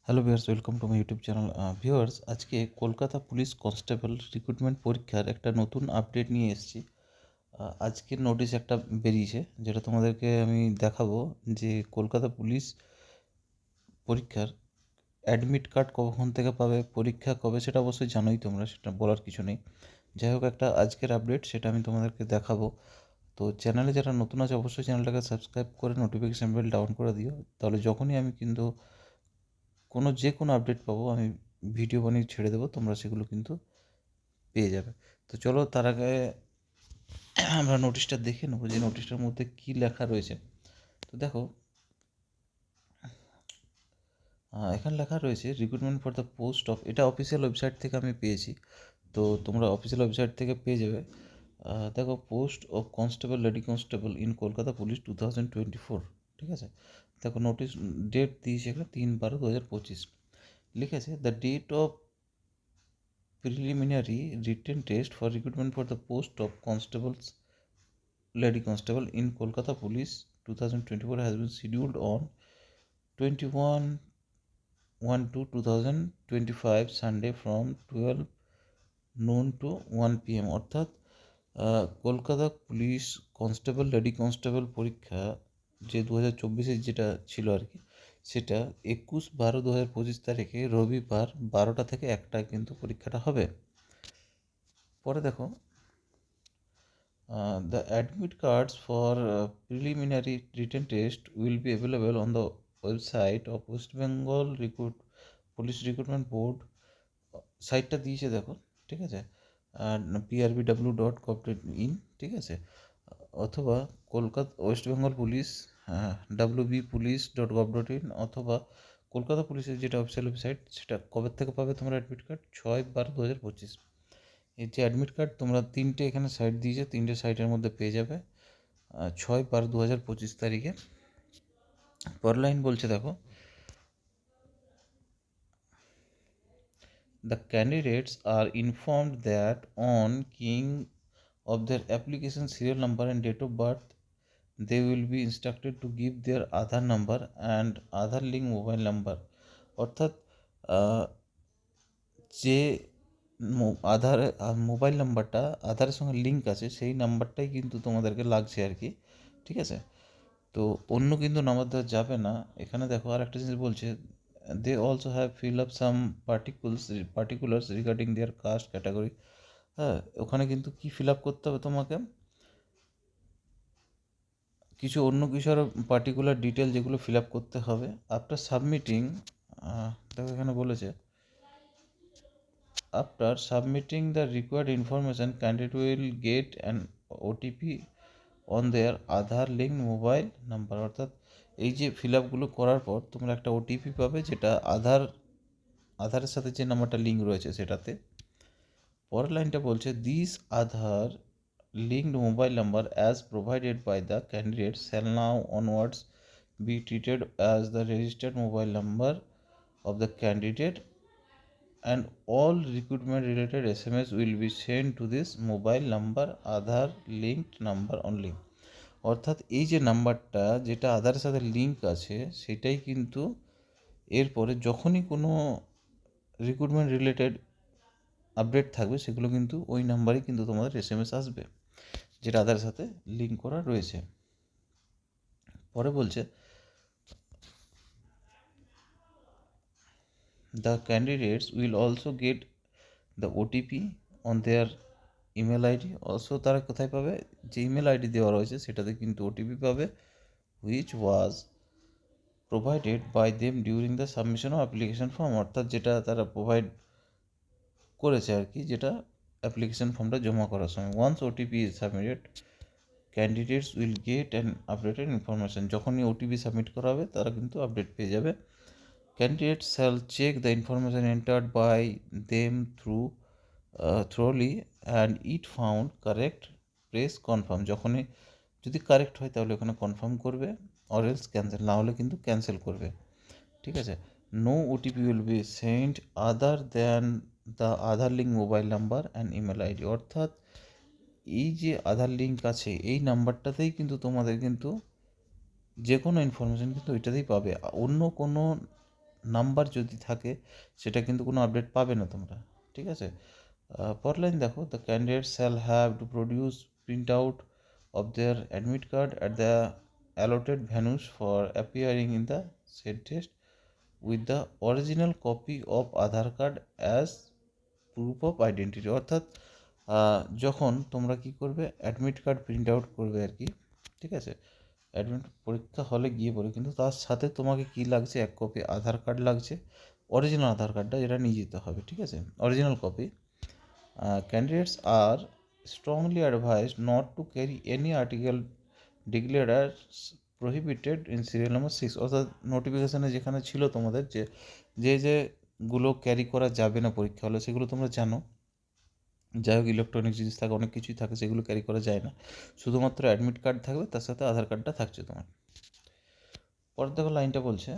Hello viewers, welcome to my YouTube channel. Viewers, আজকে Kolkata police constable recruitment পরীক্ষার একটা নতুন আপডেট নিয়ে এসেছি। আজকের নোটিশ একটা বেরিয়েছে, যেটা তোমাদেরকে আমি দেখাবো যে কলকাতা পুলিশ পরীক্ষার অ্যাডমিট কার্ড কখন থেকে পাবে, পরীক্ষা কবে, সেটা অবশ্যই জানোই তোমরা, সেটা বলার কিছু নেই। যাই হোক, একটা আজকের আপডেট সেটা আমি তোমাদেরকে দেখাবো। তো চ্যানেলে যারা নতুন আছে অবশ্যই চ্যানেলটাকে সাবস্ক্রাইব করে নোটিফিকেশান বেল ডাউন করে দিও, তাহলে যখনই আমি কিন্তু যে কোনো আপডেট পাবো আমি ভিডিও বানিয়ে ছেড়ে দেবো, তোমরা সেগুলো কিন্তু পেয়ে যাবে। তো চলো তার আগে আমরা নোটিশটা দেখে নেবো যে নোটিশটার মধ্যে কী লেখা রয়েছে। তো দেখো, এখানে লেখা রয়েছে recruitment for the post of, এটা অফিসিয়াল ওয়েবসাইট থেকে আমি পেয়েছি, তো তোমরা অফিসিয়াল ওয়েবসাইট থেকে পেয়ে যাবে। দেখো, post of constable, lady constable in Kolkata police 2024, ঠিক আছে। দেখো নোটিশ ডেট দিয়েছে এখানে 3/12/2025, লিখেছে the date of preliminary written test for recruitment for the post of constables, lady constable in Kolkata Police 2024 has been scheduled on 21/1/2025 Sunday from 12 noon to 1 PM, অর্থাৎ Kolkata police constable, lady constable পরীক্ষা যে 2024 যেটা ছিল আর কি, সেটা 21/12/2025 তারিখে রবিবার 12টা থেকে 1টা কিন্তু পরীক্ষাটা হবে। পরে দেখো, the admit cards for preliminary written test will be available on the website of West Bengal Police Recruitment Board, সাইটটা দিয়েছে দেখো, ঠিক আছে, prbw.gov.in, ঠিক আছে, অথবা Kolkata West Bengal police wbpolice.gov.in, অথবা কলকাতা পুলিশের যেটা অফিসিয়াল ওয়েবসাইট, সেটা কবে থেকে পাবে তোমরা অ্যাডমিট কার্ড? 6/12/2025। এই যে অ্যাডমিট কার্ড তোমরা তিনটে এখানে সাইট দিয়েছে, তিনটে সাইটের মধ্যে পেয়ে যাবে 6/12/2025 তারিখে। পরের লাইন বলছে দেখো, the candidates are informed that on keying of their application serial number and date of birth, they will be instructed to give their Aadhaar number and Aadhaar link mobile number, অর্থাৎ যে আধার mobile নাম্বারটা আধারের সঙ্গে link আছে সেই নাম্বারটাই কিন্তু তোমাদেরকে লাগছে আর কি, ঠিক আছে। তো অন্য কিন্তু নাম্বার দেওয়া যাবে না। এখানে দেখো আর একটা জিনিস বলছে, they also have fill up some particulars regarding their caste category. হ্যাঁ, ওখানে কিন্তু কি ফিল আপ করতে হবে তোমাকে, কিছু আরও পার্টিকুলার ডিটেল যেগুলো ফিল আপ করতে হবে। আফটার সাবমিটিং, দেখো এখানে বলেছে, after submitting the required information, candidate will get an OTP on their Aadhaar linked mobile number, অর্থাৎ এই যে ফিল আপগুলো করার পর তোমরা একটা ওটিপি পাবে, যেটা আধারের সাথে যে নাম্বারটা লিঙ্ক রয়েছে সেটাতে। পরের লাইনটা বলছে, this Aadhaar linked mobile number as provided by the candidate shall now onwards be treated as the registered mobile number of the candidate, and all recruitment related SMS will be sent to this mobile number, Aadhaar linked number only, অর্থাৎ এই যে নাম্বারটা যেটা আধারের সাথে link আছে সেটাই কিন্তু এরপরে যখনই কোনো রিক্রুটমেন্ট রিলেটেড আপডেট থাকবে সেগুলো কিন্তু ওই নাম্বারেই কিন্তু তোমাদের SMS আসবে, যেটা আধারের সাথে লিঙ্ক করা রয়েছে। পরে বলছে, the candidates will also get the OTP on their email ID. Also তারা কোথায় পাবে, যে ইমেল আইডি দেওয়া রয়েছে সেটাতে কিন্তু ওটিপি পাবে, which was provided by them during the submission of application form, অর্থাৎ যেটা তারা প্রোভাইড করেছে আর কি, যেটা অ্যাপ্লিকেশন ফর্মটা জমা করার সময়। Once OTP is submitted, candidates will get an updated information, যখনই ওটিপি সাবমিট করা হবে তারা কিন্তু আপডেট পেয়ে যাবে। Candidates shall check the information entered by them thoroughly and it found correct, press confirm, যখনই যদি কারেক্ট হয় তাহলে ওখানে কনফার্ম করবে, or else ক্যান্সেল, না হলে কিন্তু ক্যান্সেল করবে, ঠিক আছে। No OTP will be send other than the Aadhaar link mobile number and email ID, অর্থাৎ এই যে আধার লিঙ্ক আছে এই নাম্বারটাতেই কিন্তু তোমাদের কিন্তু যে কোনো ইনফরমেশান কিন্তু ওইটাতেই পাবে, অন্য কোনো নাম্বার যদি থাকে সেটা কিন্তু কোনো আপডেট পাবে না তোমরা, ঠিক আছে। পরের লাইন দেখো, the candidate shall have to produce print out of their admit card at the allotted venues for appearing in the said test with the original copy of Aadhaar card as proof of identity। অর্থাৎ যখন তোমরা কি করবে, admit card print out করবে আর কি, ঠিক আছে। Admit পরীক্ষা হলে গিয়ে পড়ে, কিন্তু তার সাথে তোমাকে কি লাগছে, এক কপি আধার কার্ড লাগছে, অরিজিনাল আধার কার্ডটা যেটা নিয়ে যেতে হবে, ঠিক আছে, original copy. Candidates are strongly advised not to carry any article declared as prohibited in serial number 6। অর্থাৎ নোটিফিকেশানে যেখানে ছিল তোমাদের যেগুলো ক্যারি করা যাবে না পরীক্ষা হলে, সেগুলো তোমরা জানো। যাই হোক, ইলেকট্রনিক জিনিস থাকে, অনেক কিছুই থাকে, সেগুলো ক্যারি করা যায় না, শুধুমাত্র অ্যাডমিট কার্ড থাকবে, তার সাথে আধার কার্ডটা থাকছে তোমার। পরের দেখো লাইনটা বলছে,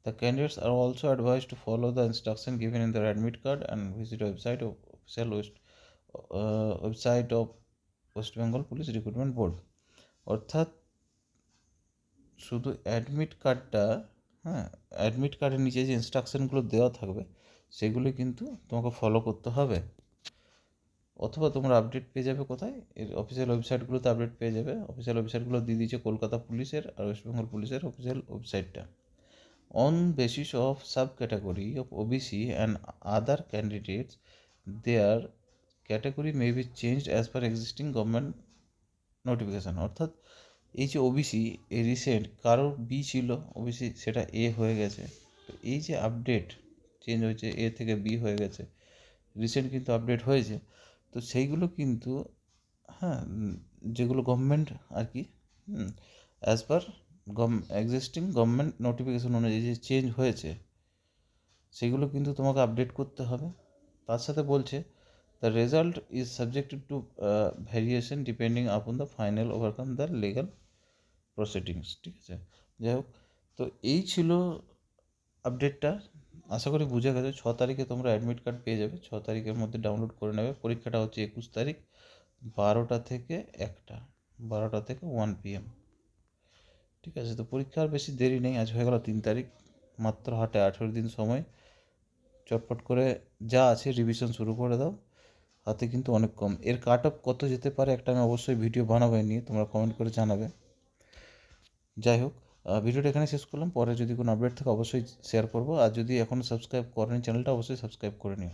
the candidates are also advice to follow the instruction given in the admit card and visit website of official website of West Bengal police recruitment board. অর্থাৎ শুধু অ্যাডমিট কার্ডটা, হ্যাঁ, অ্যাডমিট কার্ডের নিচে যে ইনস্ট্রাকশনগুলো দেওয়া থাকবে সেগুলো কিন্তু তোমাকে ফলো করতে হবে। অথবা তোমরা আপডেট পেয়ে যাবে কোথায়, এর অফিসিয়াল ওয়েবসাইটগুলোতে আপডেট পেয়ে যাবে। অফিসিয়াল ওয়েবসাইটগুলো দিয়ে দিয়েছে কলকাতা পুলিশের আর ওয়েস্ট বেঙ্গল পুলিশের অফিসিয়াল ওয়েবসাইটটা। On basis of sub category of OBC and other candidates there category may be changed as per existing government notification. অর্থাৎ এই যে ওবিসি, এই রিসেন্ট কারোর বি ছিল ওবিসি, সেটা এ হয়ে গেছে, তো এই যে আপডেট চেঞ্জ হয়েছে, এ থেকে বি হয়ে গেছে, রিসেন্ট কিন্তু আপডেট হয়েছে, তো সেইগুলো কিন্তু, হ্যাঁ, যেগুলো গভর্নমেন্ট আর কি, as per existing government notification অনুযায়ী যে চেঞ্জ হয়েছে, সেগুলো কিন্তু তোমাকে আপডেট করতে হবে। তার সাথে বলছে the result is subjected to variation depending upon the final overcome the legal proceedings, ঠিক আছে। যাই হোক, তো এই ছিল আপডেটটা, আশা করি বুঝে গেছো। 6 তারিখে তোমরা অ্যাডমিট কার্ড পেয়ে যাবে, 6 তারিখের মধ্যে ডাউনলোড করে নেবে। পরীক্ষাটা হচ্ছে 21 তারিখ 12টা থেকে 1টা, 12টা থেকে 1 PM, ঠিক আছে। তো পরীক্ষার বেশি দেরি নেই, আজ হয়ে গেল 3 তারিখ, মাত্র হাতে 18 দিন সময়। চটপট করে যা আছে রিভিশন শুরু করে দাও, হাতে কিন্তু অনেক কম। এর কাট অফ কত যেতে পারে একটা আমি অবশ্যই ভিডিও বানাবো নিয়ে, তোমরা কমেন্ট করে জানাবে। যাই হোক, ভিডিওটা এখানে শেষ করলাম। পরে যদি কোনো আপডেট থাকে অবশ্যই শেয়ার করবো, আর যদি এখনও সাবস্ক্রাইব করেনি চ্যানেলটা অবশ্যই সাবস্ক্রাইব করে নিও।